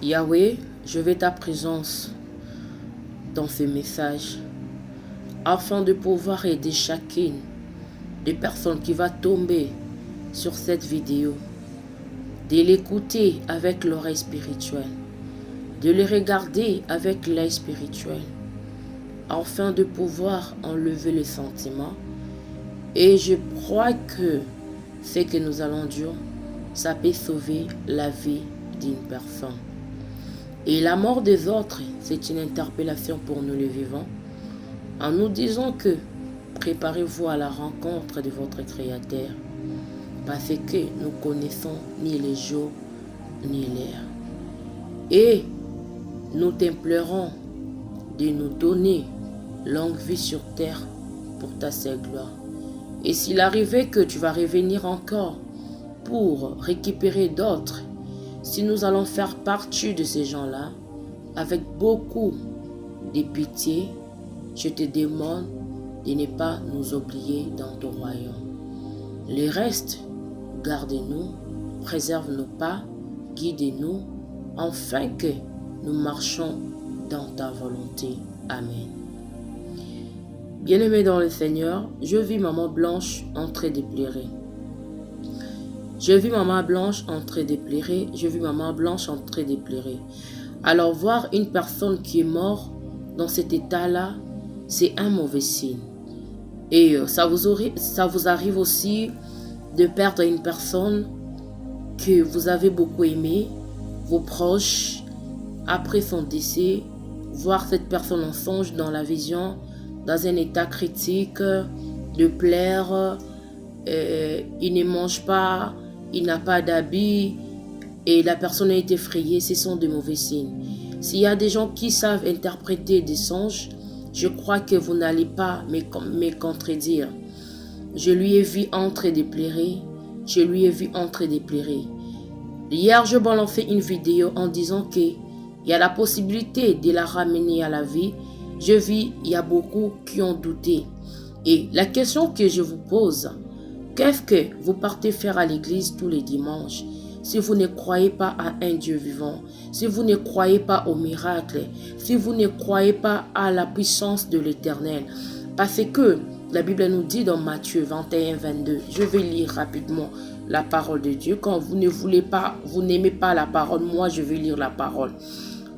Yahweh, je veux ta présence dans ce message afin de pouvoir aider chacune des personnes qui va tomber sur cette vidéo, de l'écouter avec l'oreille spirituelle, de le regarder avec l'œil spirituel, afin de pouvoir enlever le sentiment. Et je crois que ce que nous allons dire, ça peut sauver la vie d'une personne. Et la mort des autres, c'est une interpellation pour nous les vivants, en nous disant que préparez-vous à la rencontre de votre Créateur, parce que nous connaissons ni les jours ni l'heure. Et nous t'implorons de nous donner longue vie sur terre pour ta seule gloire. Et s'il arrivait que tu vas revenir encore pour récupérer d'autres, si nous allons faire partie de ces gens-là, avec beaucoup de pitié, je te demande de ne pas nous oublier dans ton royaume. Le reste, garde-nous, préserve-nous pas, guide-nous, afin que nous marchions dans ta volonté. Amen. Bien-aimés dans le Seigneur, je vis maman Blanche en train de pleurer. Je vis maman Blanche en train de pleurer. Je vis maman Blanche en train de pleurer. Alors voir une personne qui est morte dans cet état-là, c'est un mauvais signe. Et ça vous arrive aussi de perdre une personne que vous avez beaucoup aimée, vos proches, après son décès, voir cette personne en songe dans la vision, dans un état critique, de pleurs, il ne mange pas, il n'a pas d'habit et la personne a été effrayée, ce sont de mauvais signes. S'il y a des gens qui savent interpréter des songes, je crois que vous n'allez pas me contredire. Je lui ai vu en train de pleurer. Je lui ai vu en train de pleurer. Hier, je balançais une vidéo en disant qu'il y a la possibilité de la ramener à la vie. Je vis, il y a beaucoup qui ont douté. Et la question que je vous pose, qu'est-ce que vous partez faire à l'église tous les dimanches si vous ne croyez pas à un Dieu vivant, si vous ne croyez pas au miracle, si vous ne croyez pas à la puissance de l'Éternel? Parce que la Bible nous dit dans Matthieu 21, 22, je vais lire rapidement la parole de Dieu. Quand vous ne voulez pas, vous n'aimez pas la parole, moi je vais lire la parole.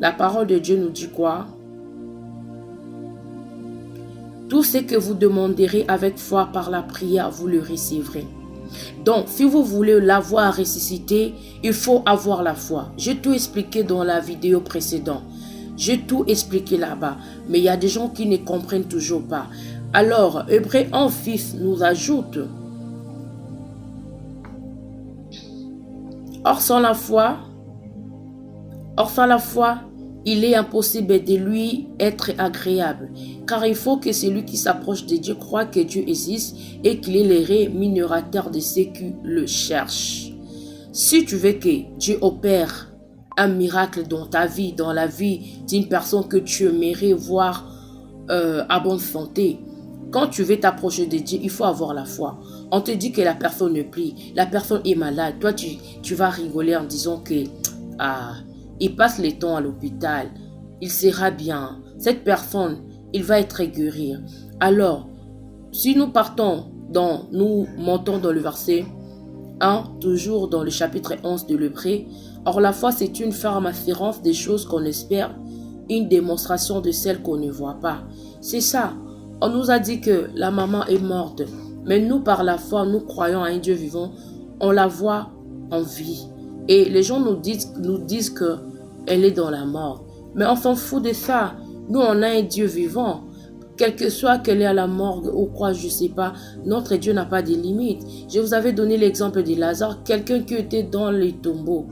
La parole de Dieu nous dit quoi? Tout ce que vous demanderez avec foi par la prière, vous le recevrez. Donc, si vous voulez la voir ressusciter, il faut avoir la foi. J'ai tout expliqué dans la vidéo précédente. J'ai tout expliqué là-bas. Mais il y a des gens qui ne comprennent toujours pas. Alors, Hébreux 11:6 nous ajoute. Or sans la foi, il est impossible de lui être agréable, car il faut que celui qui s'approche de Dieu croit que Dieu existe et qu'il est le rémunérateur de ceux qui le cherchent. Si tu veux que Dieu opère un miracle dans ta vie, dans la vie d'une personne que tu aimerais voir à bonne santé, quand tu veux t'approcher de Dieu, il faut avoir la foi. On te dit que la personne ne plie, la personne est malade. Toi, tu vas rigoler en disant que il passe le temps à l'hôpital, il sera bien. Cette personne, il va être guéri. Alors, si nous nous montons dans le verset 1, toujours dans le chapitre 11 de l'Hébreux, or la foi c'est une ferme assurance des choses qu'on espère, une démonstration de celles qu'on ne voit pas. C'est ça. On nous a dit que la maman est morte, mais nous par la foi, nous croyons à un Dieu vivant, on la voit en vie. Et les gens nous disent qu'elle est dans la mort. Mais on s'en fout de ça. Nous, on a un Dieu vivant. Quel que soit qu'elle est à la morgue ou quoi, je ne sais pas, notre Dieu n'a pas de limite. Je vous avais donné l'exemple de Lazare, quelqu'un qui était dans les tombeaux.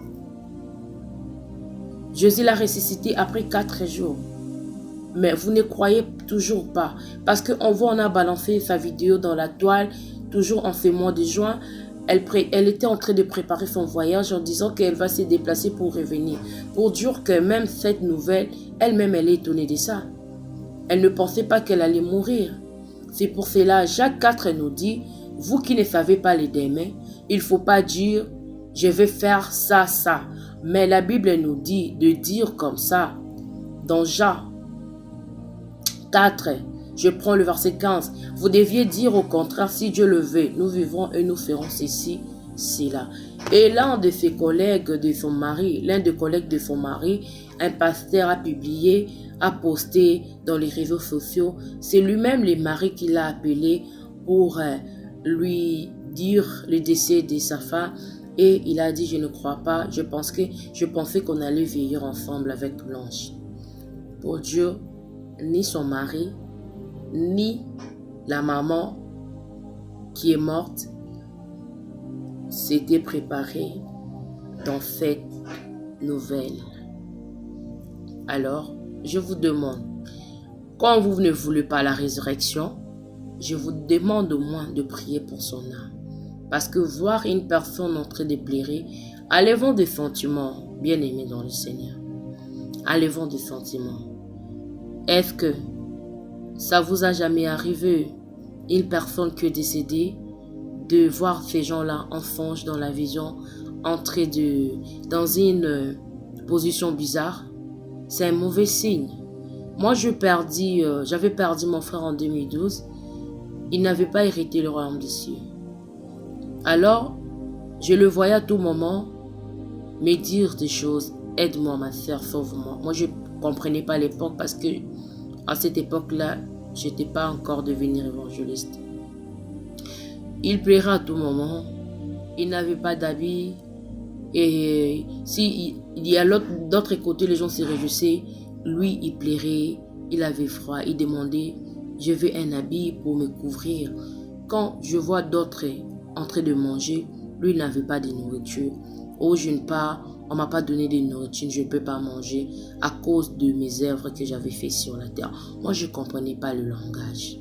Jésus l'a ressuscité après 4 jours. Mais vous ne croyez toujours pas. Parce qu'on voit, on a balancé sa vidéo dans la toile, toujours en ce mois de juin. Elle était en train de préparer son voyage en disant qu'elle va se déplacer pour revenir. Pour dire que même cette nouvelle, elle-même, elle est étonnée de ça. Elle ne pensait pas qu'elle allait mourir. C'est pour cela, Jacques 4 nous dit, vous qui ne savez pas les demain, il ne faut pas dire, je vais faire ça, Mais la Bible nous dit de dire comme ça, dans Jean 4, je prends le verset 15. Vous deviez dire au contraire, si Dieu le veut, nous vivrons et nous ferons ceci, cela. Et l'un de ses collègues de son mari, un pasteur a publié, a posté dans les réseaux sociaux. C'est lui-même le mari qui l'a appelé pour lui dire le décès de sa femme. Et il a dit, je ne crois pas, je pensais qu'on allait vieillir ensemble avec Blanche. Pour Dieu, ni son mari, ni la maman qui est morte s'étaient préparés dans cette nouvelle. Alors, je vous demande, quand vous ne voulez pas la résurrection, je vous demande au moins de prier pour son âme. Parce que voir une personne en train de pleurer, enlevons des sentiments, bien aimés dans le Seigneur. Enlevons des sentiments. Est-ce que ça vous a jamais arrivé, une personne qui est décédée, de voir ces gens-là en songe dans la vision, entrer dans une position bizarre? C'est un mauvais signe. Moi, j'avais perdu mon frère en 2012. Il n'avait pas hérité le royaume des cieux. Alors, je le voyais à tout moment me dire des choses. Aide-moi, ma soeur, sauve-moi. Moi, je ne comprenais pas à l'époque parce que à cette époque-là, je n'étais pas encore devenu évangéliste. Il pleurait à tout moment. Il n'avait pas d'habit. Et si il y a d'autre côté, les gens se réjouissaient. Lui, il pleurait. Il avait froid. Il demandait, je veux un habit pour me couvrir. Quand je vois d'autres en train de manger, lui, il n'avait pas de nourriture. Oh, je ne pars. On ne m'a pas donné de nourriture, je ne peux pas manger à cause de mes œuvres que j'avais faites sur la terre. Moi, je ne comprenais pas le langage.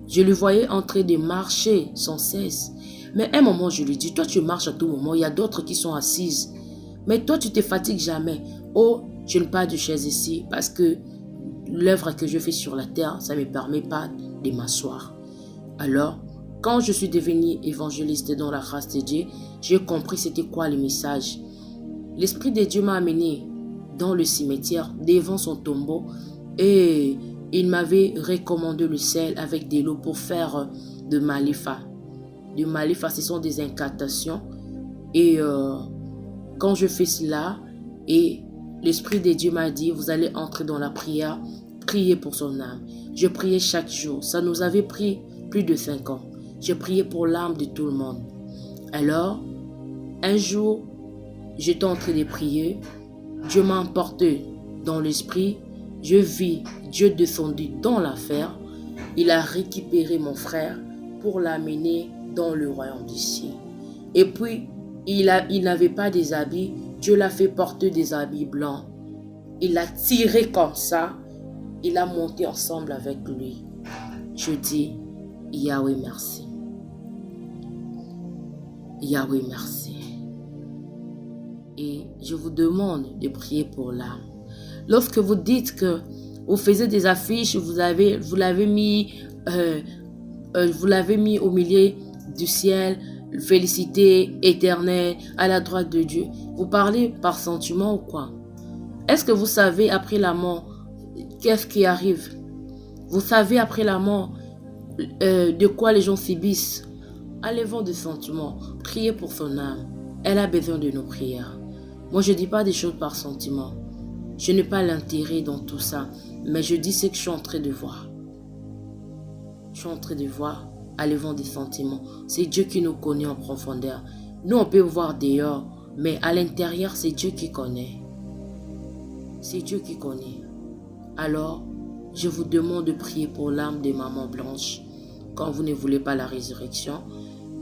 Je le voyais en train de marcher sans cesse. Mais à un moment, je lui dis, toi, tu marches à tout moment. Il y a d'autres qui sont assises. Mais toi, tu ne te fatigues jamais. Oh, je ne parle de chaise ici parce que l'œuvre que je fais sur la terre, ça ne me permet pas de m'asseoir. Alors, quand je suis devenu évangéliste dans la grâce de Dieu, j'ai compris c'était quoi le message. L'Esprit de Dieu m'a amené dans le cimetière, devant son tombeau, et il m'avait recommandé le sel avec de l'eau pour faire de malifa. De malifa, ce sont des incantations. Et quand je fais cela, et l'Esprit de Dieu m'a dit, vous allez entrer dans la prière, prier pour son âme. Je priais chaque jour. Ça nous avait pris plus de 5 ans. Je priais pour l'âme de tout le monde. Alors, un jour, j'étais en train de prier. Dieu m'a emporté dans l'esprit. Je vis Dieu descendu dans l'affaire. Il a récupéré mon frère pour l'amener dans le royaume des cieux. Et puis, il n'avait pas des habits. Dieu l'a fait porter des habits blancs. Il l'a tiré comme ça. Il a monté ensemble avec lui. Je dis, Yahweh merci. Yahweh merci. Et je vous demande de prier pour l'âme. Lorsque vous dites que vous faisiez des affiches, vous l'avez mis au milieu du ciel, félicité éternelle à la droite de Dieu. Vous parlez par sentiment ou quoi? Est-ce que vous savez après la mort, qu'est-ce qui arrive? Vous savez après la mort de quoi les gens subissent? Enlevons des sentiments, priez pour son âme. Elle a besoin de nos prières. Moi, je ne dis pas des choses par sentiment. Je n'ai pas l'intérêt dans tout ça, mais je dis ce que je suis en train de voir. Je suis en train de voir, enlevons des sentiments. C'est Dieu qui nous connaît en profondeur. Nous, on peut voir dehors, mais à l'intérieur, c'est Dieu qui connaît. C'est Dieu qui connaît. Alors, je vous demande de prier pour l'âme de Maman Blanche quand vous ne voulez pas la résurrection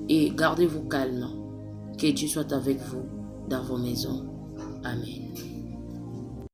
et gardez-vous calme. Que Dieu soit avec vous dans vos maisons. Amen.